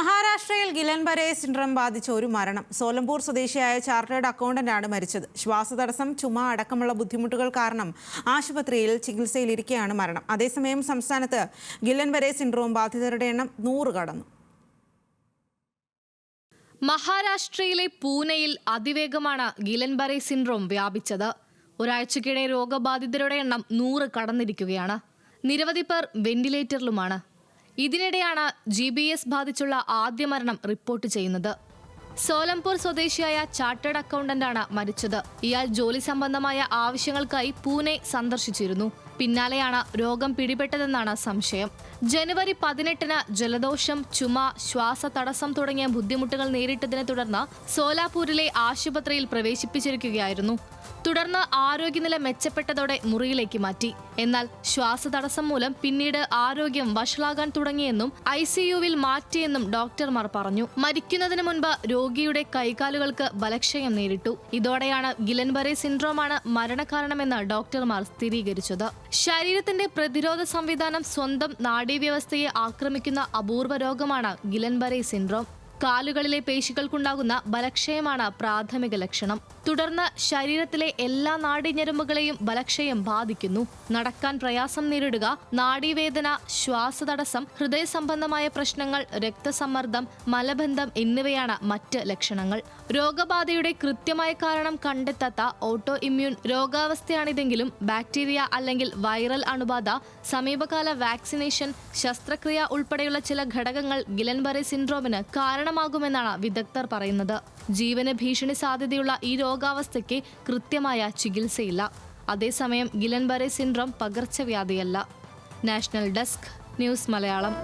മഹാരാഷ്ട്രയിൽ ഗിലൻ-ബരെ സിൻഡ്രോം ബാധിച്ച ഒരു മരണം. സോലംപൂർ സ്വദേശിയായ ചാർട്ടേഡ് അക്കൗണ്ടന്റാണ് മരിച്ചത്. ശ്വാസതടസ്സം, ചുമ അടക്കമുള്ള ബുദ്ധിമുട്ടുകൾ കാരണം ആശുപത്രിയിൽ ചികിത്സയിലിരിക്കെയാണ് മരണം. അതേസമയം സംസ്ഥാനത്ത് ഗിലൻ-ബരെ സിൻഡ്രോം ബാധിതരുടെ എണ്ണം 100 കടന്നു. മഹാരാഷ്ട്രയിലെ പൂനെയിൽ അതിവേഗമാണ് ഗിലൻ-ബരെ സിൻഡ്രോം വ്യാപിച്ചത്. ഒരാഴ്ചക്കിടെ രോഗബാധിതരുടെ എണ്ണം 100 കടന്നിരിക്കുകയാണ്. നിരവധി പേർ വെന്റിലേറ്ററിലുമാണ്. ഇതിനിടെയാണ് GBS ബാധിച്ചുള്ള ആദ്യ മരണം റിപ്പോർട്ട് ചെയ്യുന്നത്. സോലംപൂർ സ്വദേശിയായ ചാർട്ടേഡ് അക്കൗണ്ടന്റാണ് മരിച്ചത്. ഇയാൾ ജോലി സംബന്ധമായ ആവശ്യങ്ങൾക്കായി പൂനെ സന്ദർശിച്ചിരുന്നു. പിന്നാലെയാണ് രോഗം പിടിപെട്ടതെന്നാണ് സംശയം. ജനുവരി 18-ന് ജലദോഷം, ചുമ, ശ്വാസതടസ്സം തുടങ്ങിയ ബുദ്ധിമുട്ടുകൾ നേരിട്ടതിനെ തുടർന്ന് സോലാപൂരിലെ ആശുപത്രിയിൽ പ്രവേശിപ്പിച്ചിരിക്കുകയായിരുന്നു. തുടർന്ന് ആരോഗ്യനില മെച്ചപ്പെട്ടതോടെ മുറിയിലേക്ക് മാറ്റി. എന്നാൽ ശ്വാസതടസ്സം മൂലം പിന്നീട് ആരോഗ്യം വഷളാകാൻ തുടങ്ങിയെന്നും ICUവിൽ മാറ്റിയെന്നും ഡോക്ടർമാർ പറഞ്ഞു. മരിക്കുന്നതിന് മുൻപ് രോഗിയുടെ കൈകാലുകൾക്ക് ബലക്ഷയം നേരിട്ടു. ഇതോടെയാണ് ഗിലൻ-ബരെ സിൻഡ്രോമാണ് മരണകാരണമെന്ന് ഡോക്ടർമാർ സ്ഥിരീകരിച്ചത്. ശരീരത്തിന്റെ പ്രതിരോധ സംവിധാനം സ്വന്തം നാഡീവ്യവസ്ഥയെ ആക്രമിക്കുന്ന അപൂർവ രോഗമാണ് ഗിലൻ-ബരെ സിൻഡ്രോം. കാലുകളിലെ പേശികൾക്കുണ്ടാകുന്ന ബലക്ഷയമാണ് പ്രാഥമിക ലക്ഷണം. തുടർന്ന് ശരീരത്തിലെ എല്ലാ നാഡീഞരമ്പുകളെയും ബലക്ഷയം ബാധിക്കുന്നു. നടക്കാൻ പ്രയാസം നേരിടുക, നാഡീവേദന, ശ്വാസതടസ്സം, ഹൃദയ സംബന്ധമായ പ്രശ്നങ്ങൾ, രക്തസമ്മർദ്ദം, മലബന്ധം എന്നിവയാണ് മറ്റ് ലക്ഷണങ്ങൾ. രോഗബാധയുടെ കൃത്യമായ കാരണം കണ്ടെത്താത്ത ഓട്ടോ ഇമ്മ്യൂൺ രോഗാവസ്ഥയാണിതെങ്കിലും ബാക്ടീരിയ അല്ലെങ്കിൽ വൈറൽ അണുബാധ, സമീപകാല വാക്സിനേഷൻ, ശസ്ത്രക്രിയ ഉൾപ്പെടെയുള്ള ചില ഘടകങ്ങൾ ഗിലൻ-ബരെ സിൻഡ്രോമിന് കാരണമാകുമെന്നാണ് വിദഗ്ധർ പറയുന്നത്. ജീവന് ഭീഷണി സാധ്യതയുള്ള ഈ രോഗാവസ്ഥയ്ക്ക് കൃത്യമായ ചികിത്സയില്ല. അതേസമയം ഗിലൻ-ബരെ സിൻഡ്രോം പകർച്ചവ്യാധിയല്ല. National desk, news Malayalam.